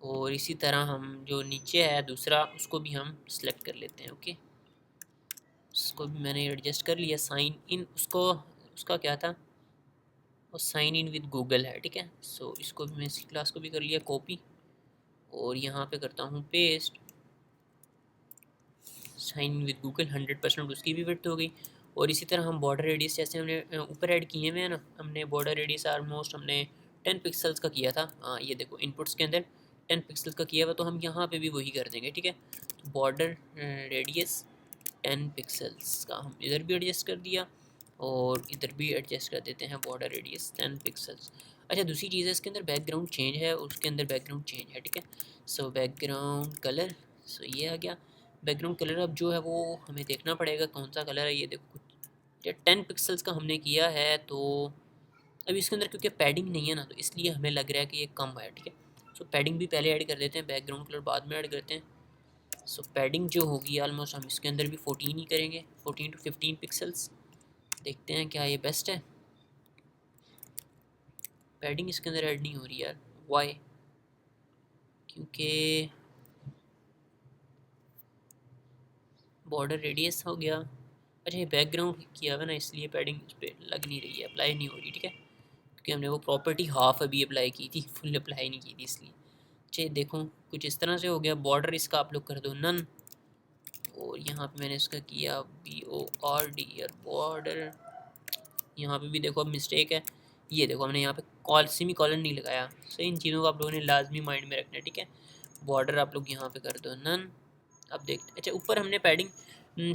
और इसी तरह हम जो नीचे है दूसरा, उसको भी हम सेलेक्ट कर लेते हैं, ओके। उसको भी मैंने एडजस्ट कर लिया, साइन इन, उसको उसका क्या था, वो साइन इन विद गूगल है, ठीक है। सो इसको भी मैं इसी क्लास को भी कर लिया कॉपी, और यहाँ पे करता हूँ paste, sign in with Google 100%, उसकी भी विड्थ हो गई। और इसी तरह हम बॉर्डर रेडियस जैसे हमने ऊपर ऐड किए हुए हैं ना, हमने बॉर्डर रेडियस ऑलमोस्ट हमने 10 पिक्सल्स का किया था, हाँ ये देखो इनपुट्स के अंदर 10 पिक्सल्स का किया हुआ, तो हम यहाँ पे भी वही कर देंगे, ठीक है। तो बॉर्डर रेडियस 10 पिक्सल्स का हम इधर भी एडजस्ट कर दिया, और इधर भी एडजस्ट कर देते हैं बॉर्डर रेडियस 10 पिक्सल्स। अच्छा दूसरी चीज़ है, इसके अंदर बैकग्राउंड चेंज है, उसके अंदर बैकग्राउंड चेंज है, ठीक है। सो बैकग्राउंड कलर, सो ये आ गया बैकग्राउंड कलर। अब जो है वो हमें देखना पड़ेगा कौन सा कलर है, ये देखो कुछ 10 पिक्सल्स का हमने किया है, तो अभी इसके अंदर क्योंकि पैडिंग नहीं है ना, तो इसलिए हमें लग रहा है कि ये कम है, ठीक है। सो पैडिंग भी पहले ऐड कर देते हैं, बैकग्राउंड कलर बाद में ऐड करते हैं। सो पैडिंग जो होगी ऑलमोस्ट हम इसके अंदर भी 14 ही करेंगे, 14 to 15 पिक्सल्स। देखते हैं क्या ये बेस्ट है। पैडिंग इसके अंदर ऐड नहीं हो रही यार, वाई, क्योंकि बॉर्डर रेडियस हो गया। अच्छा ये बैकग्राउंड किया हुआ ना, इसलिए पैडिंग इस पर लग नहीं रही है, अप्लाई नहीं हो रही, ठीक है, क्योंकि हमने वो प्रॉपर्टी हाफ अभी अप्लाई की थी, फुल अप्लाई नहीं की थी इसलिए। अच्छा देखो कुछ इस तरह से हो गया। बॉर्डर इसका आप लोग कर दो नन, और यहाँ पे मैंने इसका किया BORD और बॉर्डर, यहाँ पे भी देखो अब मिस्टेक है, ये देखो हमने यहाँ पे सेमी कॉलन नहीं लगाया। सो इन चीज़ों को आप लोगों ने लाजमी माइंड में रखना है, ठीक है। बॉर्डर आप लोग यहाँ पे कर दो नन। अब देखते, अच्छा ऊपर हमने पैडिंग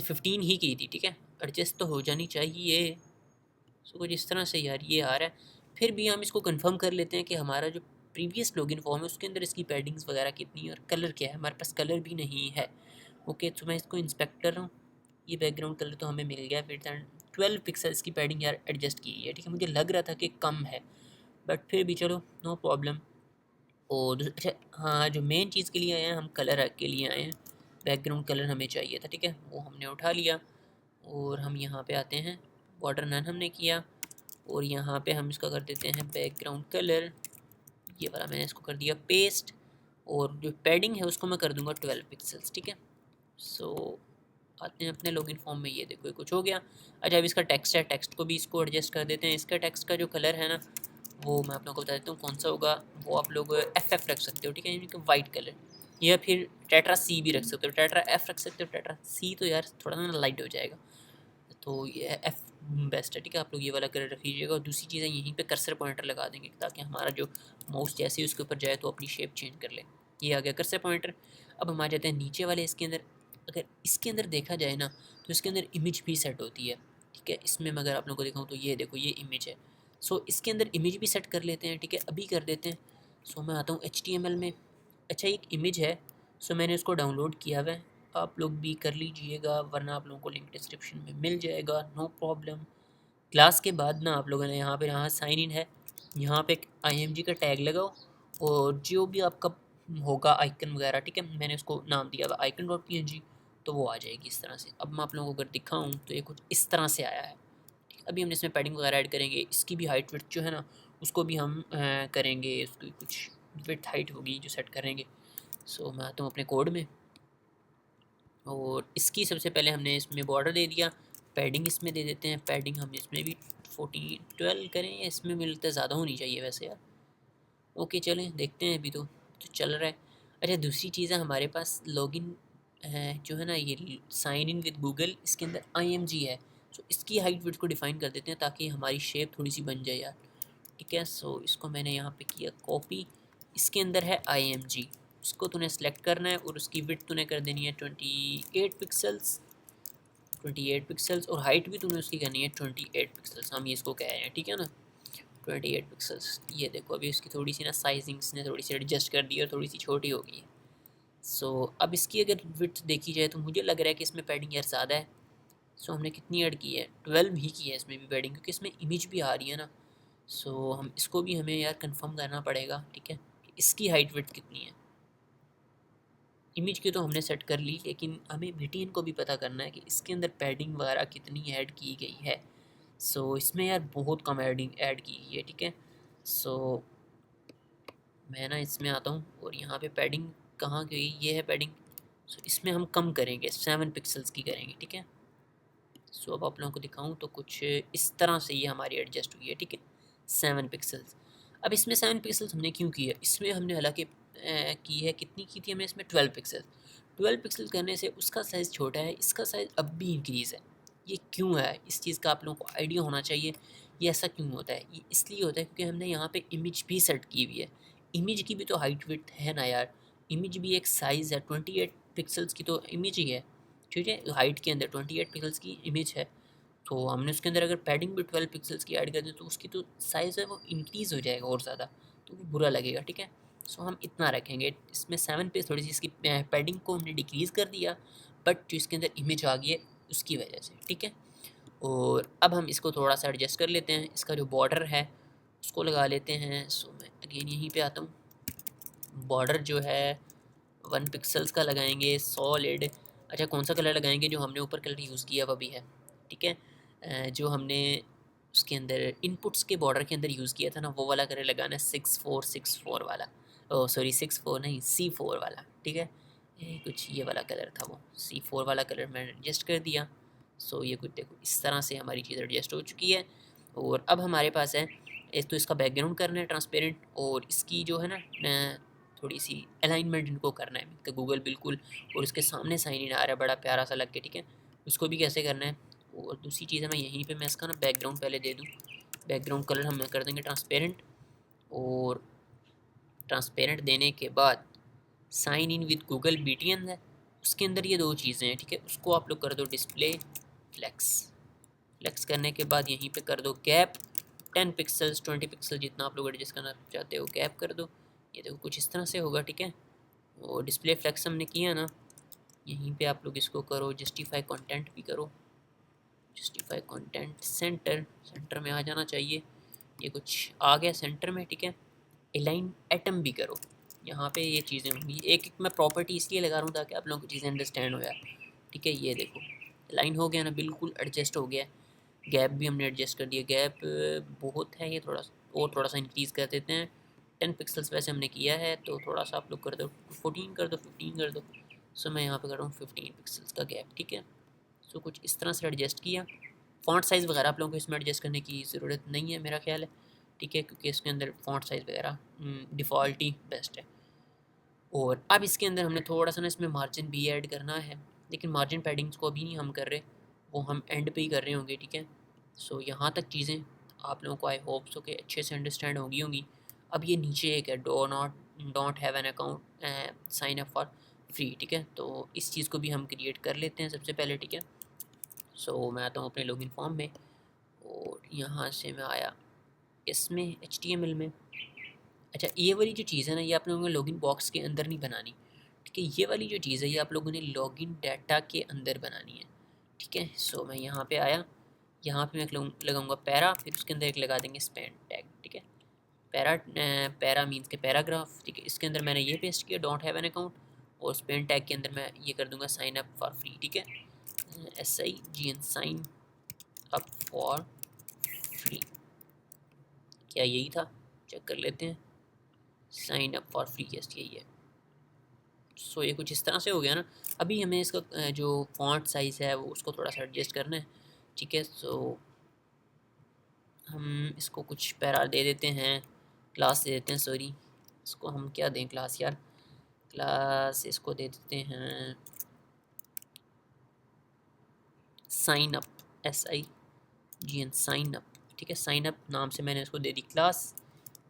15 ही की थी, ठीक है, एडजस्ट तो हो जानी चाहिए। सो कुछ इस तरह से यार ये आ रहा है। फिर भी हम इसको कंफर्म कर लेते हैं कि हमारा जो प्रीवियस लॉगिन फॉर्म है उसके अंदर इसकी पैडिंग्स वगैरह कितनी है और कलर क्या है। हमारे पास कलर भी नहीं है, ओके। तो मैं इसको इंस्पेक्ट कर रहा हूँ, ये बैकग्राउंड कलर तो हमें मिल गया। फिर 12 पिक्सल्स की पैडिंग यार एडजस्ट की है, ठीक है। मुझे लग रहा था कि कम है, बट फिर भी चलो नो प्रॉब्लम। और अच्छा हाँ, जो मेन चीज़ के लिए आए हैं हम, कलर के लिए आए हैं। बैकग्राउंड कलर हमें चाहिए था, ठीक है, वो हमने उठा लिया। और हम यहाँ पे आते हैं, बॉर्डर नन हमने किया, और यहाँ पे हम इसका कर देते हैं बैकग्राउंड कलर, ये वाला मैंने इसको कर दिया पेस्ट। और जो पैडिंग है उसको मैं कर दूंगा 12 पिक्सल्स, ठीक है। सो आते हैं अपने लॉगिन फॉर्म में, ये देखो ये कुछ हो गया। अच्छा, अब इसका टेक्स्ट है, टेक्स्ट को भी इसको एडजस्ट कर देते हैं। इसका टेक्स्ट का जो कलर है ना, वो मैं आप लोगों को बता देता हूँ कौन सा होगा। वो आप लोग एफ रख सकते हो, ठीक है, यानी कि वाइट कलर, या फिर टेट्रा सी भी रख सकते हो, टेट्रा एफ रख सकते हो। टेट्रा सी तो यार थोड़ा ना लाइट हो जाएगा, तो ये एफ बेस्ट है, ठीक है। आप लोग ये वाला कलर रख लीजिएगा। और दूसरी चीज़ है, यहीं पे कर्सर पॉइंटर लगा देंगे ताकि हमारा जो माउस जैसे ही उसके ऊपर जाए तो अपनी शेप चेंज कर ले। ये आ गया कर्सर पॉइंटर। अब हम आ जाते हैं नीचे वाले इसके अंदर। अगर इसके अंदर देखा जाए ना, तो इसके अंदर इमेज भी सेट होती है, ठीक है। इसमें मैं अगर आप लोगों को दिखाऊँ तो ये देखो, ये इमेज है। सो इसके अंदर इमेज भी सेट कर लेते हैं, ठीक है, अभी कर देते हैं। सो मैं आता हूँ HTML में। अच्छा, एक इमेज है, सो मैंने उसको डाउनलोड किया हुआ है, आप लोग भी कर लीजिएगा, वरना आप लोगों को लिंक डिस्क्रिप्शन में मिल जाएगा, नो प्रॉब्लम। क्लास के बाद ना आप लोगों ने यहाँ पे, यहाँ साइन इन है, यहाँ पे एक IMG का टैग लगाओ, और जो भी आपका होगा आइकन वगैरह, ठीक है, मैंने उसको नाम दिया था icon.png, तो वो आ जाएगी इस तरह से। अब मैं आप लोगों को अगर दिखाऊँ तो ये कुछ इस तरह से आया है। अभी हम इसमें पैडिंग वगैरह ऐड करेंगे, इसकी भी हाइट विड्थ जो है ना, उसको भी हम करेंगे, उसकी कुछ विड्थ हाइट होगी जो सेट करेंगे। सो मैं आता हूँ अपने कोड में, और इसकी सबसे पहले हमने इसमें बॉर्डर दे दिया, पैडिंग इसमें दे देते हैं। पैडिंग हम इसमें भी 12 करें, या इसमें मिलते ज़्यादा होनी चाहिए वैसे यार। ओके चलें, देखते हैं, अभी तो चल रहा है। अच्छा, दूसरी चीज़ है हमारे पास लॉगिन है जो है ना, ये साइन इन विद गूगल, इसके अंदर IMG है। सो इसकी हाइट विड्थ को डिफ़ाइन कर देते हैं ताकि हमारी शेप थोड़ी सी बन जाए यार, ठीक है। सो इसको मैंने यहाँ पे किया कॉपी। इसके अंदर है IMG, इसको तूने सेलेक्ट करना है, और उसकी विड्थ तूने कर देनी है 28 पिक्सल्स, 28 पिक्सल्स। और हाइट भी तूने उसकी करनी है 28 पिक्सल्स, हम ये इसको कह रहे हैं, ठीक है ना, 28 पिक्सल्स। ये देखो अभी उसकी थोड़ी सी ना साइजिंग्स ने थोड़ी सी एडजस्ट कर दी और थोड़ी सी छोटी हो गई है। सो अब इसकी अगर विड्थ देखी जाए तो मुझे लग रहा है कि इसमें पैडिंग यार ज़्यादा है। सो हमने कितनी ऐड की है, 12 ही की है इसमें भी पैडिंग, क्योंकि इसमें इमेज भी आ रही है ना। सो हम इसको भी हमें यार कंफर्म करना पड़ेगा, ठीक है, कि इसकी हाइट विड्थ कितनी है। इमेज की तो हमने सेट कर ली, लेकिन हमें BTN को भी पता करना है कि इसके अंदर पैडिंग वगैरह कितनी ऐड की गई है। सो इसमें यार बहुत कम एडिंग ऐड की गई है, ठीक है। सो मैं ना इसमें आता हूँ, और यहाँ पे पैडिंग कहाँ गई, ये है पैडिंग। सो इसमें हम कम करेंगे, 7 पिक्सल्स की करेंगे, ठीक है। सो अब आप लोगों को दिखाऊँ तो कुछ इस तरह से ये हमारी एडजस्ट हुई है, ठीक है, 7 पिक्सल्स। अब इसमें 7 पिक्सल्स हमने क्यों की है, इसमें हमने हालांकि की है, कितनी की थी हमने इसमें, 12 पिक्सल। 12 पिक्सल करने से उसका साइज़ छोटा है, इसका साइज़ अब भी इंक्रीज़ है। ये क्यों है, इस चीज़ का आप लोगों को आइडिया होना चाहिए, ये ऐसा क्यों होता है। ये इसलिए होता है क्योंकि हमने यहाँ पे इमेज भी सेट की हुई है। इमेज की भी तो हाइट विड्थ है ना यार, इमेज भी एक साइज़ है, 28 पिक्सल्स की तो इमेज ही है, ठीक है। हाइट के अंदर 28 पिक्सल्स की इमेज है, तो हमने उसके अंदर अगर पैडिंग भी 12 पिक्सल्स की ऐड कर दें तो उसकी तो साइज़ है वो इंक्रीज़ हो जाएगा और ज़्यादा, तो वो बुरा लगेगा, ठीक है। सो हम इतना रखेंगे, इसमें 7 पे थोड़ी सी इसकी पैडिंग को हमने डिक्रीज़ कर दिया, बट जो इसके अंदर इमेज आ गई है उसकी वजह से, ठीक है। और अब हम इसको थोड़ा सा एडजस्ट कर लेते हैं, इसका जो बॉर्डर है उसको लगा लेते हैं। सो मैं अगेन यहीं पे आता हूँ, बॉर्डर जो है 1 पिक्सल्स का लगाएंगे सॉलिड। अच्छा, कौन सा कलर लगाएंगे, जो हमने ऊपर कलर यूज़ किया वह भी है, ठीक है। जो हमने उसके अंदर इनपुट्स के बॉर्डर के अंदर यूज़ किया था ना, वो वाला कलर लगाना है, 6464 वाला। ओ सॉरी, 64 नहीं, C4 वाला, ठीक है। ये कुछ ये वाला कलर था, वो C4 वाला कलर मैंने एडजस्ट कर दिया। सो ये कुछ देखो इस तरह से हमारी चीज़ एडजस्ट हो चुकी है। और अब हमारे पास है, एक तो इसका बैकग्राउंड करना है ट्रांसपेरेंट, और इसकी जो है ना थोड़ी सी अलाइनमेंट इनको करना है तो गूगल बिल्कुल, और इसके सामने साइन इन आ रहा है बड़ा प्यारा सा लग के, ठीक है। उसको भी कैसे करना है। और दूसरी चीज़ है, मैं यहीं पे मैं इसका ना बैकग्राउंड पहले दे दूँ, बैकग्राउंड कलर हम कर देंगे ट्रांसपेरेंट। और ट्रांसपेरेंट देने के बाद sign in with Google BTN है, उसके अंदर ये दो चीज़ें हैं, ठीक है। उसको आप लोग कर दो डिस्प्ले फ्लेक्स। फ्लेक्स करने के बाद यहीं पे कर दो गैप, 10 पिक्सल्स 20 पिक्सल जितना आप लोग एडजस्ट करना चाहते हो गैप कर दो। ये देखो कुछ इस तरह से होगा, ठीक है। और डिस्प्ले फ्लेक्स हमने किया ना, यहीं पे आप लोग इसको करो, जस्टिफाई कंटेंट भी करो, जस्टिफाई कंटेंट सेंटर, सेंटर में आ जाना चाहिए, ये कुछ आ गया सेंटर में, ठीक है। अलाइन एटम भी करो, यहाँ पे ये चीज़ें होंगी। एक एक मैं प्रॉपर्टी इसलिए लगा रहा हूँ ताकि आप लोगों को चीज़ें अंडरस्टैंड हो जाए। ठीक है, ये देखो लाइन हो गया ना, बिल्कुल एडजस्ट हो गया। गैप भी हमने एडजस्ट कर दिया। गैप बहुत है, ये थोड़ा और थोड़ा सा इंक्रीज़ कर देते हैं। 10 पिक्सल्स वैसे हमने किया है, तो थोड़ा सा आप लोग कर दो 14 कर दो, 15 कर दो। सो मैं यहाँ पे कर रहा हूँ 15 पिक्सल्स का गैप। ठीक है, सो कुछ इस तरह से एडजस्ट किया। फ़ॉन्ट साइज़ वगैरह आप लोगों को इसमें एडजस्ट करने की ज़रूरत नहीं है मेरा ख्याल है। ठीक है, क्योंकि इसके अंदर फ़ॉन्ट साइज़ वगैरह डिफ़ॉल्ट ही बेस्ट है। और अब इसके अंदर हमने थोड़ा सा ना इसमें मार्जिन भी ऐड करना है, लेकिन मार्जिन पैडिंग्स को अभी नहीं हम कर रहे, वो हम एंड पे ही कर रहे होंगे। ठीक है, सो यहाँ तक चीज़ें आप लोगों को आई होप सो के अच्छे से अंडरस्टैंड होंगी। अब ये नीचे एक है don't have an account sign up for free. ठीक है, तो इस चीज़ को भी हम क्रिएट कर लेते हैं सबसे पहले। ठीक है, सो मैं आता हूँ अपने लॉगिन फॉर्म में और यहाँ से मैं आया इसमें HTML में। अच्छा, ये वाली जो चीज़ है ना, ये आप लोगों को लॉगिन बॉक्स के अंदर नहीं बनानी। ठीक है, ये वाली जो चीज़ है ये आप लोगों ने लॉगिन डाटा के अंदर बनानी है। ठीक है, सो मैं यहाँ पे आया, यहाँ पे मैं लगाऊंगा पैरा, फिर उसके अंदर एक लगा देंगे स्पेन टैग। ठीक है, पैरा मीन्स के पैराग्राफ। ठीक है, इसके अंदर मैंने ये पेस्ट किया डोंट हैव एन अकाउंट, और स्पेन टैग के अंदर मैं ये कर दूंगा साइन अप फॉर फ्री। ठीक है, SIGN sign up for free. क्या यही था? चेक कर लेते हैं। Sign up for free, yes यही है। सो ये कुछ इस तरह से हो गया ना। अभी हमें इसका जो फॉन्ट साइज़ है वो उसको थोड़ा सा एडजस्ट करना है। ठीक है, सो हम इसको कुछ पैरा दे देते हैं, क्लास दे देते हैं, सॉरी इसको हम क्या दें क्लास यार, क्लास इसको दे देते हैं sign up, SIGN sign up. ठीक है, साइन अप नाम से मैंने इसको दे दी क्लास।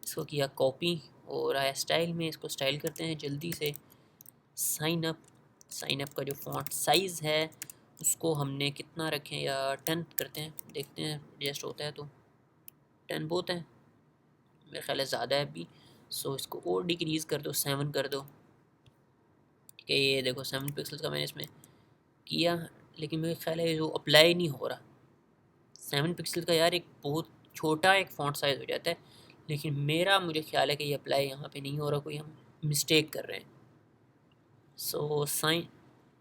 इसको किया कॉपी और आया स्टाइल में, इसको स्टाइल करते हैं जल्दी से। साइन अप, साइन अप का जो फॉन्ट साइज़ है उसको हमने कितना रखें, या 10 करते हैं, देखते हैं एडजस्ट होता है तो। 10 बहुत है मेरे ख्याल है, ज़्यादा है अभी। सो इसको और डिक्रीज़ कर दो, 7 कर दो। ठीक है, ये देखो 7 पिक्सल का मैंने इसमें किया, लेकिन मेरे ख्याल है जो अप्लाई नहीं हो रहा। 7 पिक्सल का यार एक बहुत छोटा एक फ़ॉन्ट साइज़ हो जाता है, लेकिन मेरा मुझे ख्याल है कि ये अप्लाई यहाँ पे नहीं हो रहा, कोई हम मिस्टेक कर रहे हैं। सो साइन,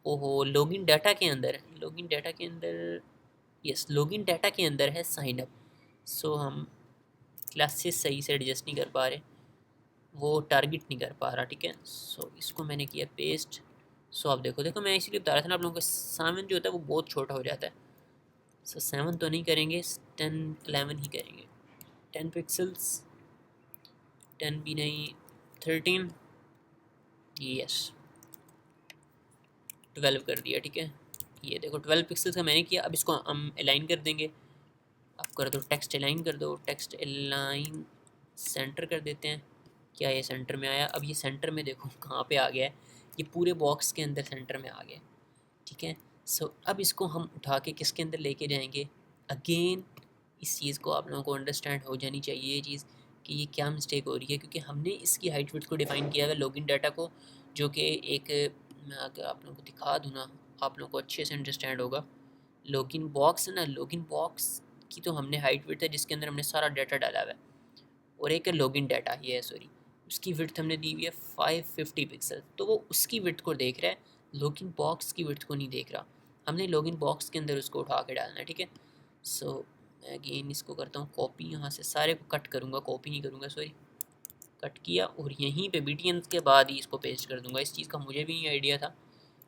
ओहो लॉगिन डाटा के अंदर, लॉगिन डाटा के अंदर, यस लॉगिन डाटा के अंदर है साइन अप। सो हम क्लासेस सही से एडजस्ट नहीं कर पा रहे, वो टारगेट नहीं कर पा रहा। ठीक है, सो इसको मैंने किया पेस्ट। सो आप देखो देखो मैं इसीलिए बता रहा था ना आप लोगों को, 7 जो होता है वो बहुत छोटा हो जाता है। सो 7 तो नहीं करेंगे, 10 11 ही करेंगे। 10 पिक्सल्स, 10 भी नहीं, 13, यस 12 कर दिया। ठीक है, ये देखो 12 पिक्सल्स का मैंने किया। अब इसको हम अलाइन कर देंगे। आप कर दो टेक्स्ट अलाइन, कर दो टेक्स्ट अलाइन, सेंटर कर देते हैं। क्या ये सेंटर में आया? अब ये सेंटर में देखो कहाँ पे आ गया है, ये पूरे बॉक्स के अंदर सेंटर में आ गया। ठीक है, सो अब इसको हम उठा के किसके अंदर लेके जाएंगे? अगेन इस चीज़ को आप लोगों को अंडरस्टैंड हो जानी चाहिए ये चीज़ कि ये क्या मिस्टेक हो रही है, क्योंकि हमने इसकी हाइट विड्थ को डिफ़ाइन किया है लॉगिन डाटा को, जो कि एक, मैं अगर आप लोगों को दिखा दूँ ना, आप लोगों को अच्छे से अंडरस्टैंड होगा। लॉगिन बॉक्स है ना, लॉगिन बॉक्स की तो हमने हाइट विड्थ है जिसके अंदर हमने सारा डाटा डाला हुआ है, और एक है लॉगिन डाटा, ये है सॉरी, उसकी विड्थ हमने दी हुई है 550 पिक्सल, तो वो उसकी विड्थ को देख रहा है, लॉगिन बॉक्स की विड्थ को नहीं देख रहा। हमने लॉगिन बॉक्स के अंदर उसको उठा के डालना है। ठीक है, सो मैं अगेन इसको करता हूँ कॉपी, यहाँ से सारे को कट करूँगा, कॉपी नहीं करूँगा सॉरी, कट किया और यहीं पे BTN के बाद ही इसको पेस्ट कर दूँगा। इस चीज़ का मुझे भी नहीं आइडिया था।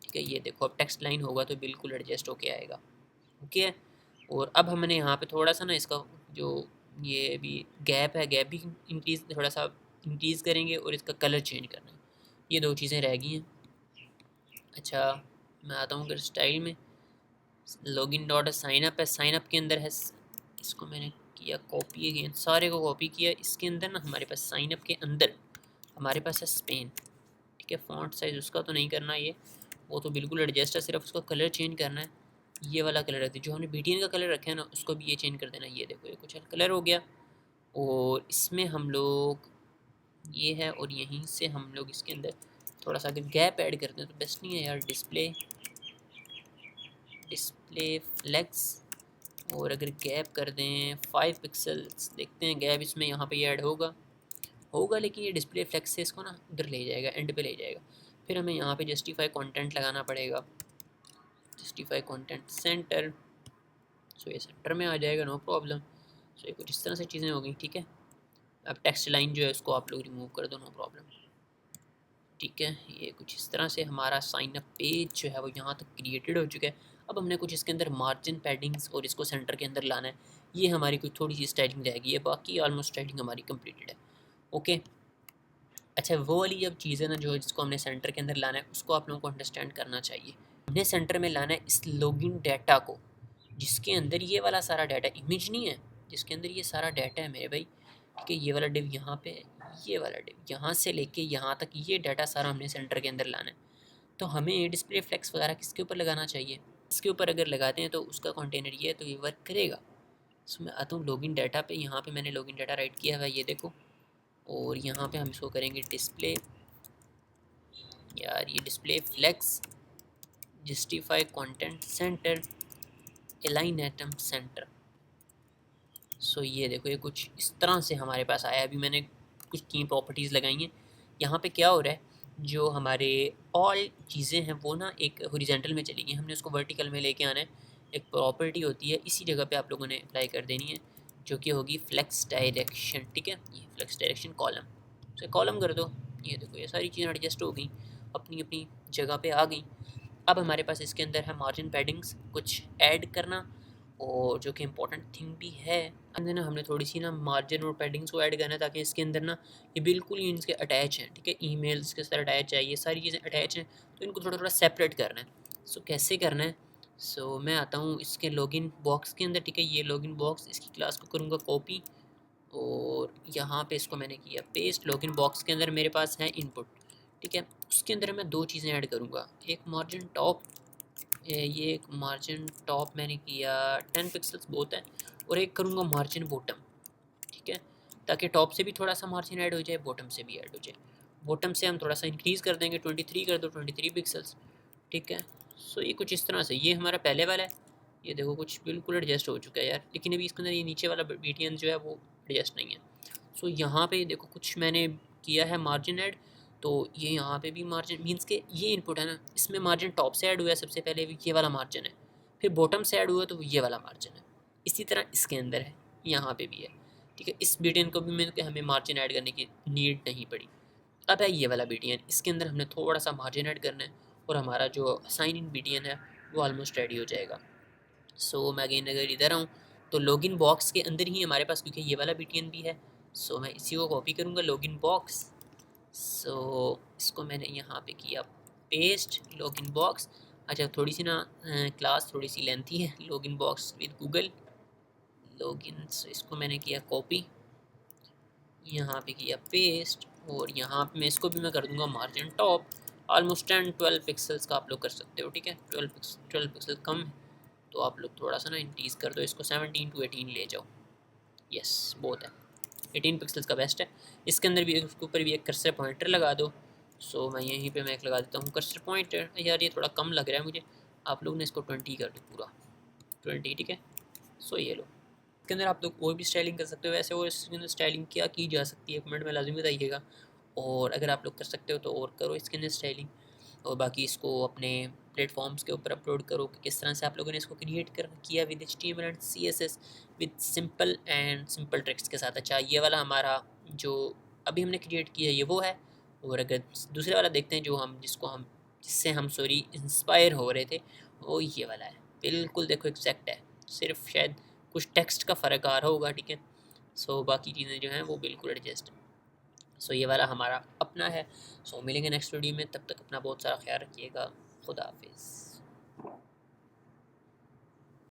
ठीक है, ये देखो अब टेक्स्ट लाइन होगा तो बिल्कुल एडजस्ट होके आएगा। ओके है, और अब हमने यहाँ पे थोड़ा सा ना इसका जो ये भी गैप है, गैप भी इंक्रीज़, थोड़ा सा इंक्रीज़ करेंगे, और इसका कलर चेंज करना है। ये दो चीज़ें रह गई हैं। अच्छा, मैं आता हूँ अगर स्टाइल में, लॉगिन डॉट साइन अप है, साइन अप के अंदर है, इसको मैंने किया कॉपी, अगेन सारे को कॉपी किया। इसके अंदर ना हमारे पास साइन अप के अंदर हमारे पास है स्पेन। ठीक है, फ़ॉन्ट साइज़ उसका तो नहीं करना, ये वो तो बिल्कुल एडजस्ट है, सिर्फ उसका कलर चेंज करना है। ये वाला कलर रखती है, जो हमने BTN का कलर रखा है ना उसको भी ये चेंज कर देना। ये देखो ये कुछ कलर हो गया, और इसमें हम लोग ये है, और यहीं से हम लोग इसके अंदर थोड़ा सा अगर गैप ऐड करते हैं तो बेस्ट नहीं है यार, डिस्प्ले डिस्प्ले फ्लेक्स, और अगर गैप कर दें 5 पिक्सल्स, देखते हैं गैप इसमें यहाँ पे ऐड होगा। होगा, लेकिन ये डिस्प्ले फ्लेक्स से इसको ना उधर ले जाएगा, एंड पे ले जाएगा। फिर हमें यहाँ पे जस्टिफाई कंटेंट लगाना पड़ेगा, जस्टिफाई कंटेंट सेंटर। सो ये सेंटर में आ जाएगा, नो प्रॉब्लम। सो ये कुछ इस तरह से चीज़ें हो गई, ठीक है। अब टेक्स्ट लाइन जो है उसको आप लोग रिमूव कर दो, नो प्रॉब्लम, ठीक है। ये कुछ इस तरह से हमारा साइन अप पेज जो है वो यहाँ तक क्रिएटेड हो चुका है। अब हमने कुछ इसके अंदर मार्जिन पैडिंग्स और इसको सेंटर के अंदर लाना है। ये हमारी कुछ थोड़ी सी स्टाइलिंग रहेगी, है बाकी ऑलमोस्ट स्टाइलिंग हमारी कंप्लीटेड है। ओके, अच्छा वो वाली जब चीज़ है ना जो जिसको हमने सेंटर के अंदर लाना है, उसको आप लोगों को अंडरस्टैंड करना चाहिए। हमने सेंटर में लाना है इस लॉगिन डाटा को, जिसके अंदर ये वाला सारा डाटा, इमेज नहीं है, जिसके अंदर ये सारा डाटा है मेरे भाई, ठीक है। ये वाला डिव यहाँ पे है, ये वाला डिव यहाँ से लेके यहाँ तक, ये डाटा सारा हमने सेंटर के अंदर लाना है। तो हमें डिस्प्ले फ्लेक्स वगैरह किसके ऊपर लगाना चाहिए, इसके ऊपर अगर लगाते हैं तो उसका कंटेनर ये है, तो ये वर्क करेगा। सो मैं आता हूँ लॉगिन डाटा पे, यहाँ पे मैंने लॉगिन डाटा राइट किया है, ये देखो। और यहाँ पे हम इसको करेंगे डिस्प्ले, यार ये display flex, justify content center, align items center. So ये देखो, ये कुछ इस तरह से हमारे पास आया। अभी मैंने कुछ की प्रॉपर्टीज़ लगाई हैं। यहाँ पे क्या हो रहा है, जो हमारे ऑल चीज़ें हैं वो ना एक हॉरिजॉन्टल में चली गई, हमने उसको वर्टिकल में लेके आना है। एक प्रॉपर्टी होती है, इसी जगह पे आप लोगों ने अप्लाई कर देनी है, जो कि होगी फ्लेक्स डायरेक्शन, ठीक है। ये फ्लेक्स डायरेक्शन कॉलम से कॉलम कर दो। ये देखो, ये सारी चीज़ें एडजस्ट हो गई, अपनी अपनी जगह पे आ गई। अब हमारे पास इसके अंदर है मार्जिन पैडिंग्स कुछ ऐड करना, और जो कि इम्पोर्टेंट थिंग भी है, अंदर ना हमने थोड़ी सी ना मार्जिन और पैडिंग्स को ऐड करना है, ताकि इसके अंदर ना ये बिल्कुल ही इनके अटैच हैं, ठीक है। ईमेल्स के साथ अटैच है, ये सारी चीज़ें अटैच हैं, तो इनको थोड़ा थोड़ा सेपरेट करना है। सो कैसे करना है, सो मैं आता हूँ इसके लॉगिन बॉक्स के अंदर, ठीक है। ये लॉगिन बॉक्स, इसकी क्लास को करूँगा कॉपी, और यहाँ पे इसको मैंने किया पेस्ट। लॉगिन बॉक्स के अंदर मेरे पास है इनपुट, ठीक है। उसके अंदर मैं दो चीज़ें ऐड करूँगा, एक मार्जिन टॉप, ये एक मार्जिन टॉप मैंने किया 10 पिक्सल्स बहुत है, और एक करूँगा मार्जिन बॉटम, ठीक है, ताकि टॉप से भी थोड़ा सा मार्जिन ऐड हो जाए, बॉटम से भी ऐड हो जाए। बॉटम से हम थोड़ा सा इंक्रीज़ कर देंगे, 23 कर दो, 23 पिक्सल्स, ठीक है। सो ये कुछ इस तरह से, ये हमारा पहले वाला है, ये देखो कुछ बिल्कुल एडजस्ट हो चुका है यार, लेकिन अभी इसके अंदर ये नीचे वाला BTN जो है वो एडजस्ट नहीं है। सो यहाँ पे देखो कुछ मैंने किया है मार्जिन ऐड, तो ये यहाँ पे भी मार्जिन मीन्स के ये इनपुट है ना, इसमें मार्जिन टॉप से ऐड हुआ है सबसे पहले, ये वाला मार्जिन है, फिर बॉटम से ऐड हुआ तो ये वाला मार्जिन है। इसी तरह इसके अंदर है, यहाँ पे भी है, ठीक है। इस BTN को भी मैं हमें मार्जिन ऐड करने की नीड नहीं पड़ी। अब है ये वाला BTN, इसके अंदर हमने थोड़ा सा मार्जिन ऐड करना है, और हमारा जो साइन इन BTN है वो ऑलमोस्ट रेडी हो जाएगा। सो मैं अगेन अगर इधर आऊँ, तो लॉगिन बॉक्स के अंदर ही हमारे पास, क्योंकि ये वाला BTN भी है, सो मैं इसी को कॉपी करूँगा लॉगिन बॉक्स। सो इसको मैंने यहाँ पे किया पेस्ट, लॉगिन बॉक्स। अच्छा थोड़ी सी ना क्लास थोड़ी सी लेंथी है, login box with Google login, so इसको मैंने किया कॉपी, यहाँ पे किया पेस्ट, और यहाँ पे मैं इसको भी मैं कर दूँगा मार्जिन टॉप, ऑलमोस्ट 10-12 पिक्सल्स का आप लोग कर सकते हो, ठीक है। 12 पिक्सल कम है, तो आप लोग थोड़ा सा ना इंक्रीज़ कर दो, इसको 17 to 18 ले जाओ, यस बहुत है, 18 पिक्सल्स का बेस्ट है। इसके अंदर भी उसके ऊपर भी एक कर्सर पॉइंटर लगा दो। सो मैं यहीं पे मैं एक लगा देता हूँ कर्सर पॉइंटर, यार ये थोड़ा कम लग रहा है मुझे, आप लोग ने इसको 20 कर दो, पूरा 20, ठीक है। सो ये लो, इसके अंदर आप लोग और भी स्टाइलिंग कर सकते हो वैसे, और इसके अंदर स्टाइलिंग क्या की जा सकती है कमेंट में लाजमी बताइएगा, और अगर आप लोग कर सकते हो तो और करो इसके अंदर स्टाइलिंग, और बाकी इसको अपने प्लेटफॉर्म्स के ऊपर अपलोड करो कि किस तरह से आप लोगों ने इसको क्रिएट कर किया with HTML and CSS with simple tricks के साथ। अच्छा ये वाला हमारा जो अभी हमने क्रिएट किया ये वो है, और अगर दूसरे वाला देखते हैं जो हम जिससे हम इंस्पायर हो रहे थे, वो ये वाला है, बिल्कुल देखो एग्जैक्ट है, सिर्फ शायद कुछ टेक्स्ट का फ़र्क आ रहा होगा, ठीक है। सो बाकी चीज़ें जो हैं वो बिल्कुल एडजस्ट हैं। सो ये वाला हमारा अपना है। सो मिलेंगे नेक्स्ट वीडियो में, तब तक अपना बहुत सारा ख्याल रखिएगा, खुदा हाफिज़।